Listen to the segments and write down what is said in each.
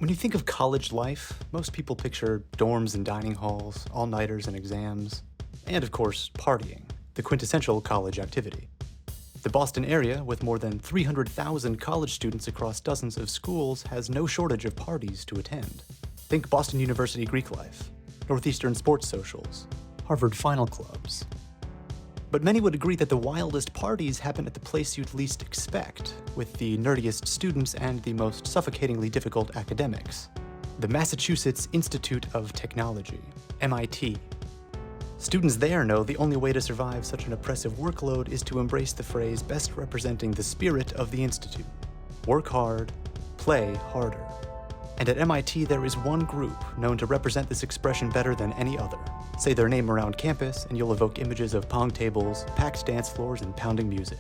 When you think of college life, most people picture dorms and dining halls, all-nighters and exams, and of course, partying, the quintessential college activity. The Boston area, with more than 300,000 college students across dozens of schools, has no shortage of parties to attend. Think Boston University Greek life, Northeastern sports socials, Harvard final clubs. But many would agree that the wildest parties happen at the place you'd least expect, with the nerdiest students and the most suffocatingly difficult academics. The Massachusetts Institute of Technology, MIT. Students there know the only way to survive such an oppressive workload is to embrace the phrase best representing the spirit of the institute. Work hard, play harder. And at MIT, there is one group known to represent this expression better than any other. Say their name around campus, and you'll evoke images of pong tables, packed dance floors, and pounding music.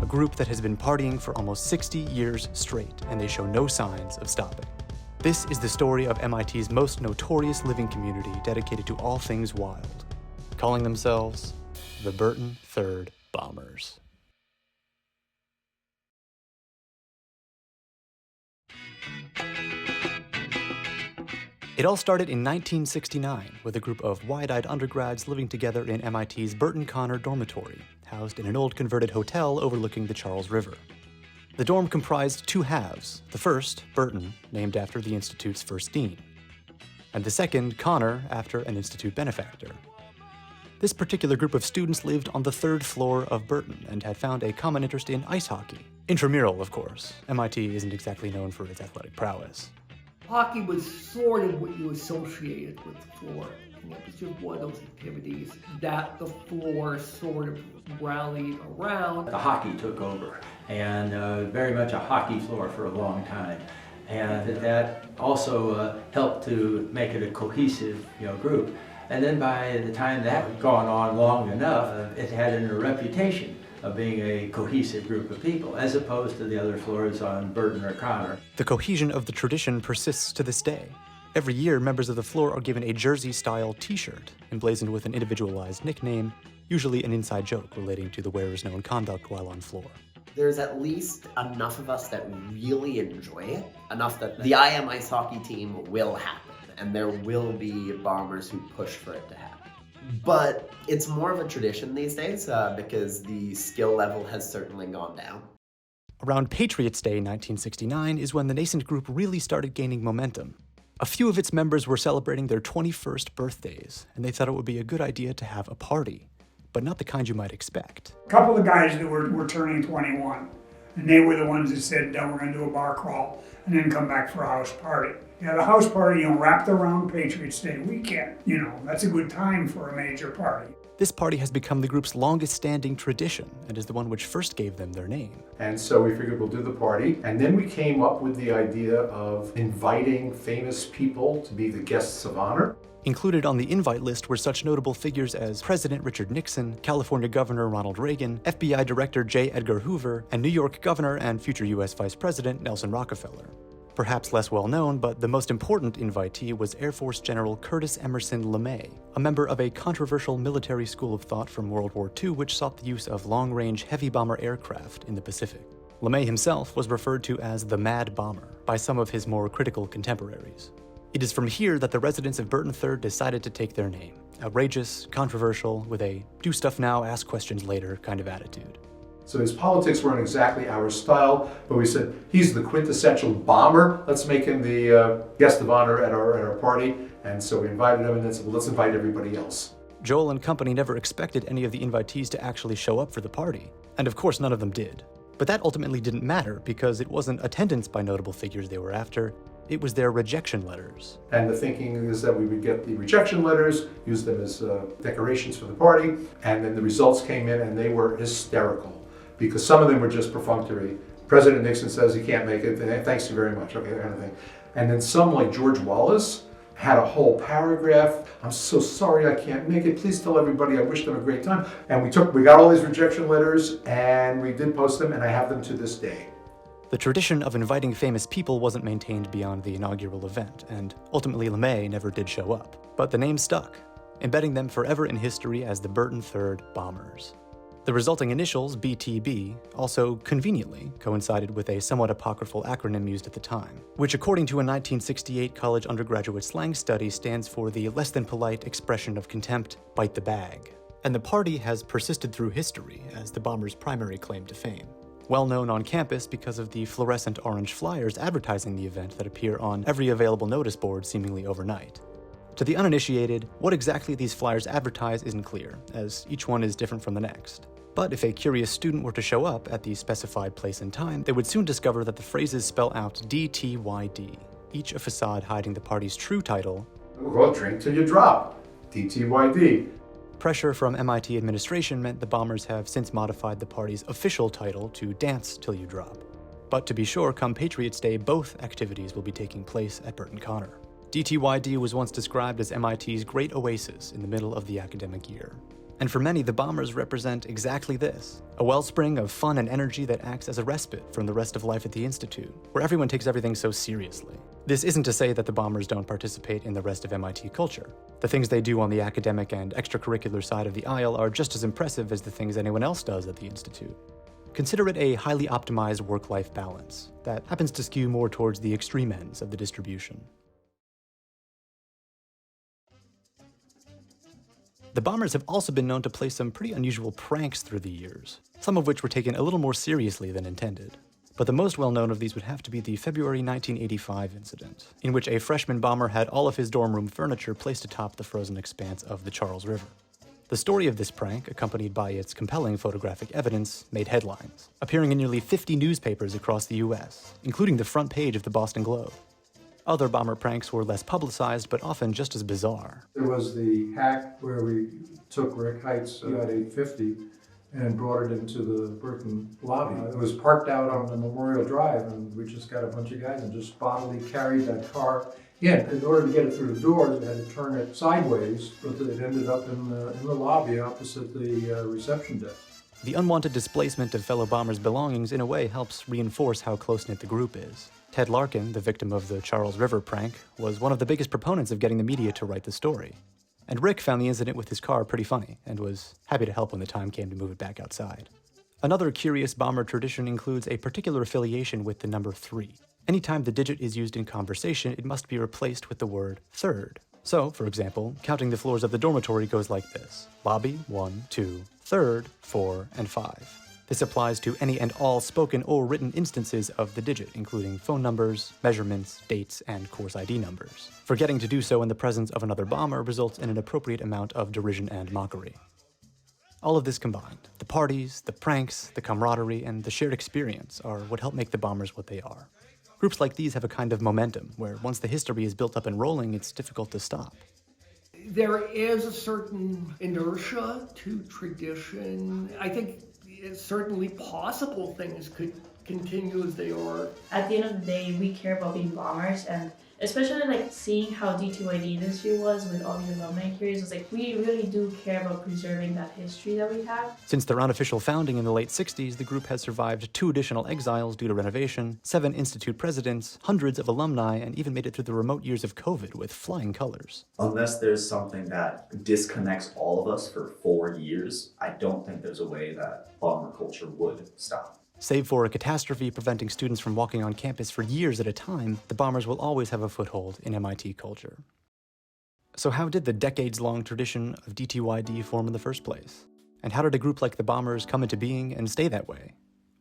A group that has been partying for almost 60 years straight, and they show no signs of stopping. This is the story of MIT's most notorious living community dedicated to all things wild, calling themselves the Burton Third Bombers. It all started in 1969 with a group of wide-eyed undergrads living together in MIT's Burton Connor dormitory, housed in an old converted hotel overlooking the Charles River. The dorm comprised two halves, the first, Burton, named after the institute's first dean, and the second, Connor, after an institute benefactor. This particular group of students lived on the third floor of Burton and had found a common interest in ice hockey. Intramural, of course. MIT isn't exactly known for its athletic prowess. Hockey was sort of what you associated with the floor. It was just one of those activities that the floor sort of rallied around. The hockey took over, and very much a hockey floor for a long time. And that also helped to make it a cohesive group. And then by the time that had gone on long enough, it had a reputation of being a cohesive group of people, as opposed to the other floors on Burton or Connor. The cohesion of the tradition persists to this day. Every year, members of the floor are given a jersey-style t-shirt, emblazoned with an individualized nickname, usually an inside joke relating to the wearer's known conduct while on floor. There's at least enough of us that really enjoy it, enough that the IM ice hockey team will happen, and there will be bombers who push for it to happen. But it's more of a tradition these days because the skill level has certainly gone down. Around Patriots Day 1969 is when the nascent group really started gaining momentum. A few of its members were celebrating their 21st birthdays, and they thought it would be a good idea to have a party, but not the kind you might expect. A couple of guys that were turning 21, and they were the ones that said, we're going to do a bar crawl and then come back for a house party. Yeah, the house party, wrapped around Patriots Day weekend. That's a good time for a major party. This party has become the group's longest-standing tradition and is the one which first gave them their name. And so we figured we'll do the party. And then we came up with the idea of inviting famous people to be the guests of honor. Included on the invite list were such notable figures as President Richard Nixon, California Governor Ronald Reagan, FBI Director J. Edgar Hoover, and New York Governor and future U.S. Vice President Nelson Rockefeller. Perhaps less well known, but the most important invitee was Air Force General Curtis Emerson LeMay, a member of a controversial military school of thought from World War II which sought the use of long-range heavy bomber aircraft in the Pacific. LeMay himself was referred to as the Mad Bomber by some of his more critical contemporaries. It is from here that the residents of Burton Third decided to take their name. Outrageous, controversial, with a do stuff now, ask questions later kind of attitude. So his politics weren't exactly our style, but we said, he's the quintessential bomber. Let's make him the guest of honor at our party. And so we invited him and then said, well, let's invite everybody else. Joel and company never expected any of the invitees to actually show up for the party. And of course, none of them did. But that ultimately didn't matter because it wasn't attendance by notable figures they were after. It was their rejection letters. And the thinking is that we would get the rejection letters, use them as decorations for the party. And then the results came in and they were hysterical, because some of them were just perfunctory. President Nixon says he can't make it, thanks you very much, okay, that kind of thing. And then some, like George Wallace, had a whole paragraph. I'm so sorry I can't make it. Please tell everybody I wish them a great time. And we got all these rejection letters and we did post them, and I have them to this day. The tradition of inviting famous people wasn't maintained beyond the inaugural event, and ultimately LeMay never did show up. But the name stuck, embedding them forever in history as the Burton Third Bombers. The resulting initials, BTB, also conveniently coincided with a somewhat apocryphal acronym used at the time, which according to a 1968 college undergraduate slang study stands for the less than polite expression of contempt, bite the bag. And the party has persisted through history as the Bombers' primary claim to fame. Well known on campus because of the fluorescent orange flyers advertising the event that appear on every available notice board seemingly overnight. To the uninitiated, what exactly these flyers advertise isn't clear, as each one is different from the next. But if a curious student were to show up at the specified place and time, they would soon discover that the phrases spell out DTYD, each a facade hiding the party's true title. Well, drink till you drop. DTYD. Pressure from MIT administration meant the Bombers have since modified the party's official title to Dance Till You Drop. But to be sure, come Patriots Day, both activities will be taking place at Burton Connor. DTYD was once described as MIT's great oasis in the middle of the academic year. And for many, the Bombers represent exactly this, a wellspring of fun and energy that acts as a respite from the rest of life at the Institute, where everyone takes everything so seriously. This isn't to say that the Bombers don't participate in the rest of MIT culture. The things they do on the academic and extracurricular side of the aisle are just as impressive as the things anyone else does at the Institute. Consider it a highly optimized work-life balance that happens to skew more towards the extreme ends of the distribution. The Bombers have also been known to play some pretty unusual pranks through the years, some of which were taken a little more seriously than intended. But the most well-known of these would have to be the February 1985 incident, in which a freshman bomber had all of his dorm room furniture placed atop the frozen expanse of the Charles River. The story of this prank, accompanied by its compelling photographic evidence, made headlines, appearing in nearly 50 newspapers across the US, including the front page of the Boston Globe. Other bomber pranks were less publicized, but often just as bizarre. There was the hack where we took Rick Heights at 850 and brought it into the Burton lobby. It was parked out on the Memorial Drive, and we just got a bunch of guys and just bodily carried that car in. In order to get it through the doors, they had to turn it sideways, but it ended up in the lobby opposite the reception desk. The unwanted displacement of fellow bombers' belongings in a way helps reinforce how close-knit the group is. Ted Larkin, the victim of the Charles River prank, was one of the biggest proponents of getting the media to write the story. And Rick found the incident with his car pretty funny, and was happy to help when the time came to move it back outside. Another curious bomber tradition includes a particular affiliation with the number 3. Anytime the digit is used in conversation, it must be replaced with the word third. So, for example, counting the floors of the dormitory goes like this: lobby, 1, 2, third, 4, and 5. This applies to any and all spoken or written instances of the digit, including phone numbers, measurements, dates, and course ID numbers. Forgetting to do so in the presence of another bomber results in an appropriate amount of derision and mockery. All of this combined, the parties, the pranks, the camaraderie, and the shared experience are what help make the Bombers what they are. Groups like these have a kind of momentum, where once the history is built up and rolling, it's difficult to stop. There is a certain inertia to tradition. I think it's certainly possible things could continue as they are. At the end of the day, we care about being bombers, and especially like seeing how DTYD this year was with all the alumni here, it was like we really do care about preserving that history that we have. Since their unofficial founding in the late 60s, the group has survived 2 additional exiles due to renovation, 7 institute presidents, hundreds of alumni, and even made it through the remote years of COVID with flying colors. Unless there's something that disconnects all of us for 4 years, I don't think there's a way that bomber culture would stop. Save for a catastrophe preventing students from walking on campus for years at a time, the Bombers will always have a foothold in MIT culture. So how did the decades-long tradition of DTYD form in the first place? And how did a group like the Bombers come into being and stay that way?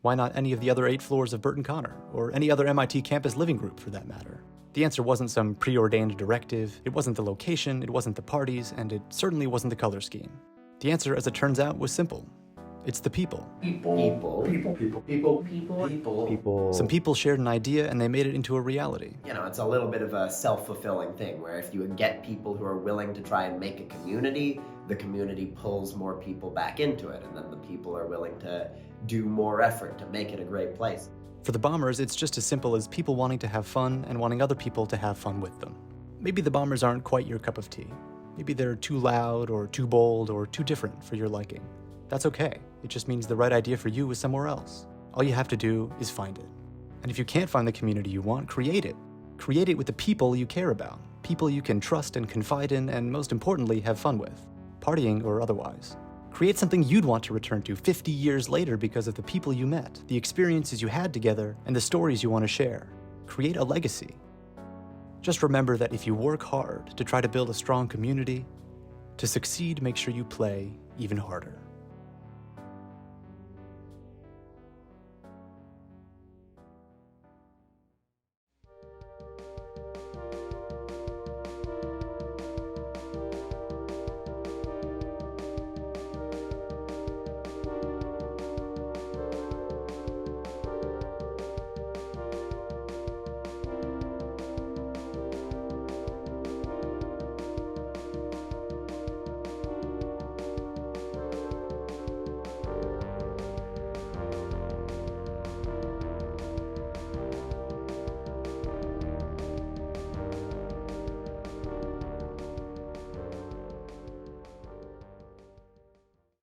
Why not any of the other 8 floors of Burton Connor, or any other MIT campus living group for that matter? The answer wasn't some preordained directive, it wasn't the location, it wasn't the parties, and it certainly wasn't the color scheme. The answer, as it turns out, was simple. It's the people. People. Some people shared an idea and they made it into a reality. You know, it's a little bit of a self-fulfilling thing where if you get people who are willing to try and make a community, the community pulls more people back into it, and then the people are willing to do more effort to make it a great place. For the Bombers, it's just as simple as people wanting to have fun and wanting other people to have fun with them. Maybe the Bombers aren't quite your cup of tea. Maybe they're too loud or too bold or too different for your liking. That's okay. It just means the right idea for you is somewhere else. All you have to do is find it. And if you can't find the community you want, create it. Create it with the people you care about, people you can trust and confide in, and most importantly, have fun with, partying or otherwise. Create something you'd want to return to 50 years later because of the people you met, the experiences you had together, and the stories you want to share. Create a legacy. Just remember that if you work hard to try to build a strong community, to succeed, make sure you play even harder.